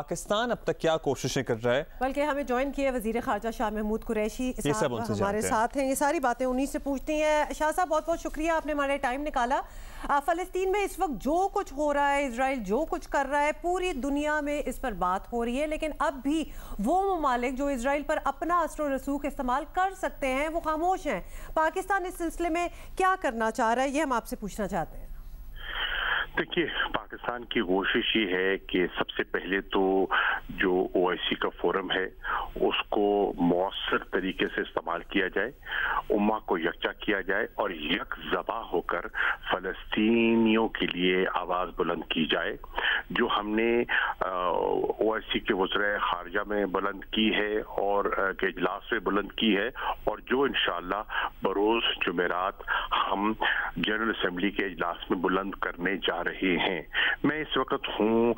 پاکستان اب تک کیا کوششیں کر رہا ہے؟ بلکہ ہمیں جوائن کیا وزیر خارجہ شاہ محمود قریشی صاحب ہمارے ساتھ ہیں. یہ ساری باتیں انہی سے پوچھتی ہیں. شاہ صاحب بہت بہت شکریہ، آپ نے ہمارے ٹائم نکالا. فلسطین میں اس وقت جو کچھ ہو رہا ہے، اسرائیل جو کچھ کر رہا ہے، پوری دنیا میں اس پر بات ہو رہی ہے، لیکن اب بھی وہ ممالک جو اسرائیل پر اپنا اثر و رسوخ استعمال کر سکتے ہیں وہ خاموش ہیں. پاکستان اس سلسلے میں کیا کرنا چاہ رہا ہے، یہ ہم آپ سے پوچھنا چاہتے ہیں. دیکھیے، پاکستان کی کوشش یہ ہے کہ سب سے پہلے تو جو او آئی سی کا فورم ہے اس کو مؤثر طریقے سے استعمال کیا جائے، امہ کو یکجا کیا جائے اور یک زبا ہو کر فلسطینیوں کے لیے آواز بلند کی جائے. جو ہم نے او آئی سی کے وزراء خارجہ میں بلند کی ہے اور کے اجلاس میں بلند کی ہے، اور جو انشاءاللہ بروز جمعرات ہم جنرل اسمبلی کے اجلاس میں بلند کرنے جا رہے ہیں. میں اس وقت ہوں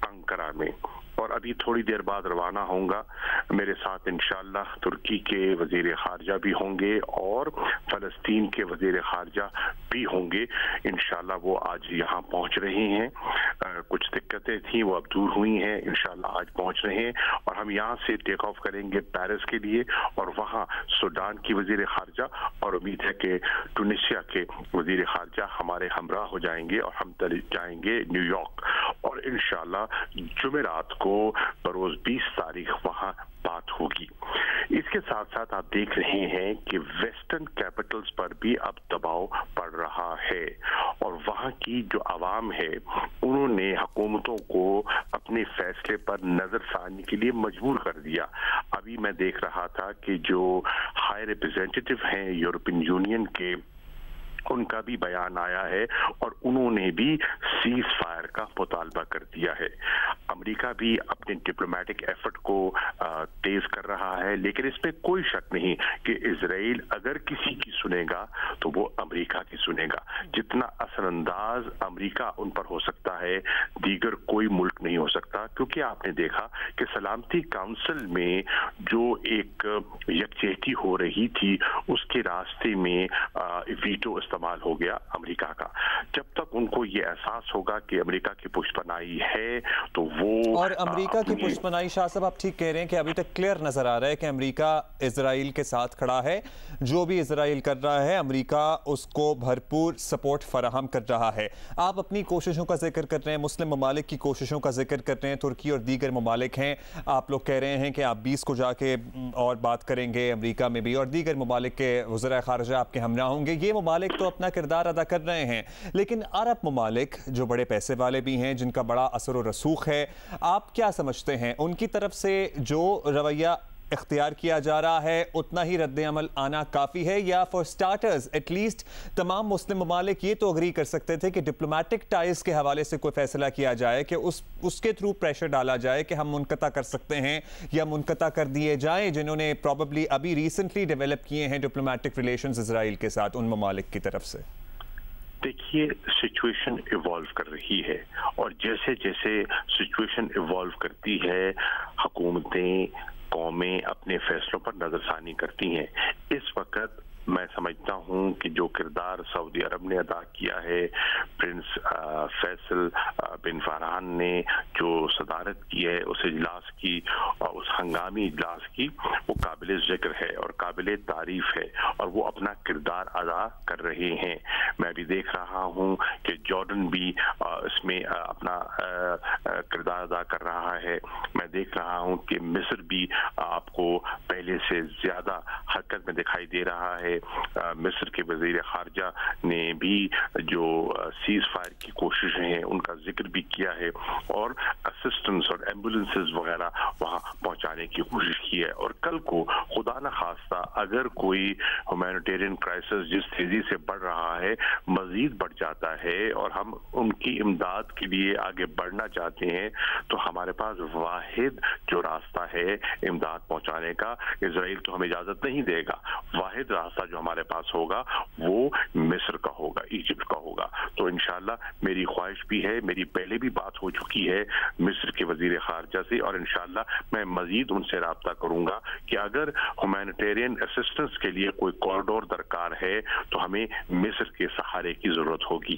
انقرہ میں اور ابھی تھوڑی دیر بعد روانہ ہوں گا. میرے ساتھ انشاءاللہ ترکی کے وزیر خارجہ بھی ہوں گے اور فلسطین کے وزیر خارجہ بھی ہوں گے. انشاءاللہ وہ آج یہاں پہنچ رہے ہیں. کچھ دقتیں تھیں وہ اب دور ہوئی ہیں، انشاءاللہ آج پہنچ رہے ہیں اور ہم یہاں سے ٹیک آف کریں گے پیرس کے لیے، اور وہاں سوڈان کی وزیر خارجہ اور امید ہے کہ ٹونسیا کے وزیر خارجہ ہمارے ہمراہ ہو جائیں گے اور ہم جائیں گے نیو یارک، اور انشاءاللہ جمعرات کو بروز 20 تاریخ وہاں بات ہوگی. اس کے ساتھ ساتھ آپ دیکھ رہے ہیں کہ ویسٹرن کیپٹلز پر بھی اب دباؤ پڑ رہا ہے اور وہاں کی جو عوام ہے انہوں نے حکومتوں کو اپنے فیصلے پر نظر ثانی کے لیے مجبور کر دیا. ابھی میں دیکھ رہا تھا کہ جو ہائی ریپریزنٹیٹیو ہیں یورپین یونین کے، ان کا بھی بیان آیا ہے اور انہوں نے بھی سیز فائر کا مطالبہ کر دیا ہے. امریکہ بھی اپنے ڈپلومیٹک ایفرٹ کو تیز کر رہا ہے، لیکن اس میں کوئی شک نہیں کہ اسرائیل اگر کسی کی سنے گا تو وہ امریکہ کی سنے گا. جتنا اثر انداز امریکہ ان پر ہو سکتا ہے دیگر کوئی ملک نہیں ہو سکتا، کیونکہ آپ نے دیکھا کہ سلامتی کونسل میں جو ایک یکجہتی ہو رہی تھی اس کے راستے میں ویٹو استعمال ہو گیا امریکہ کا. جب تک ان کو یہ احساس ہوگا کہ امریکہ کی پشت پناہی ہے تو وہ اور امریکہ کی پشت پناہی، شاہ صاحب آپ ٹھیک کہہ رہے ہیں کہ ابھی تک کلیئر نظر آ رہا ہے کہ امریکہ اسرائیل کے ساتھ کھڑا ہے. جو بھی اسرائیل کر رہا ہے امریکہ اس کو بھرپور سپورٹ فراہم کر رہا ہے. آپ اپنی کوششوں کا ذکر کر رہے ہیں، مسلم ممالک کی کوششوں کا ذکر کر رہے ہیں، ترکی اور دیگر ممالک ہیں. آپ لوگ کہہ رہے ہیں کہ آپ 20 کو جا کے اور بات کریں گے امریکہ میں بھی، اور دیگر ممالک کے وزراء خارجہ آپ کے ہمراہ ہوں گے. یہ ممالک تو اپنا کردار ادا کر رہے ہیں، لیکن عرب ممالک جو بڑے پیسے والے بھی ہیں، جن کا بڑا اثر و رسوخ ہے، آپ کیا سمجھتے ہیں ان کی طرف سے جو رویہ اختیار کیا جا رہا ہے اتنا ہی رد عمل آنا کافی ہے، یا فار سٹارٹرز ایٹ لیسٹ تمام مسلم ممالک یہ تو اگری کر سکتے تھے کہ ڈپلومیٹک ٹائز کے حوالے سے کوئی فیصلہ کیا جائے کہ اس کے تھرو پریشر ڈالا جائے کہ ہم منقطع کر سکتے ہیں یا منقطع کر دیے جائیں جنہوں نے پروبیبلی ابھی ریسنٹلی ڈیولپ کیے ہیں ڈپلومیٹک ریلیشنز اسرائیل کے ساتھ ان ممالک کی طرف سے؟ دیکھیے، سچویشن ایوالو کر رہی ہے اور جیسے جیسے سچویشن ایوالو کرتی ہے حکومتیں، قومیں اپنے فیصلوں پر نظر ثانی کرتی ہیں. اس وقت میں سمجھتا ہوں کہ جو کردار سعودی عرب نے ادا کیا ہے، پرنس فیصل بن فرحان نے جو صدارت کی ہے اس اجلاس کی، اس ہنگامی اجلاس کی، وہ قابل ذکر ہے اور قابل تعریف ہے اور وہ اپنا کردار ادا کر رہے ہیں. میں بھی دیکھ رہا ہوں کہ جارڈن بھی اس میں اپنا کردار ادا کر رہا ہے. میں دیکھ رہا ہوں کہ مصر بھی آپ کو پہلے سے زیادہ حرکت میں دکھائی دے رہا ہے. مصر کے وزیر خارجہ نے بھی جو سیز فائر کی کوششیں ہیں ان کا ذکر بھی کیا ہے اور اسسٹنس اور ایمبولینسز وغیرہ وہاں پہنچانے کی کوشش کی ہے. اور کل کو خدا نہ خواستہ اگر کوئی ہیومینیٹیرین کرائسس جس تیزی سے بڑھ رہا ہے مزید بڑھ جاتا ہے اور ہم ان کی امداد کے لیے آگے بڑھنا چاہتے ہیں تو ہمارے پاس واحد جو راستہ ہے امداد پہنچانے کا، اسرائیل تو ہمیں اجازت نہیں دے گا، واحد راستہ جو ہمارے پاس ہوگا وہ مصر کا ہوگا، ایجپٹ کا ہوگا. تو انشاءاللہ میری خواہش بھی ہے، میری پہلے بھی بات ہو چکی ہے مصر کے وزیر خارجہ سے، اور انشاءاللہ میں مزید ان سے رابطہ کروں گا کہ اگر ہیومینیٹیرین اسسٹنس کے لیے کوئی کوریڈور درکار ہے تو ہمیں مصر کے سہارے کی ضرورت ہوگی.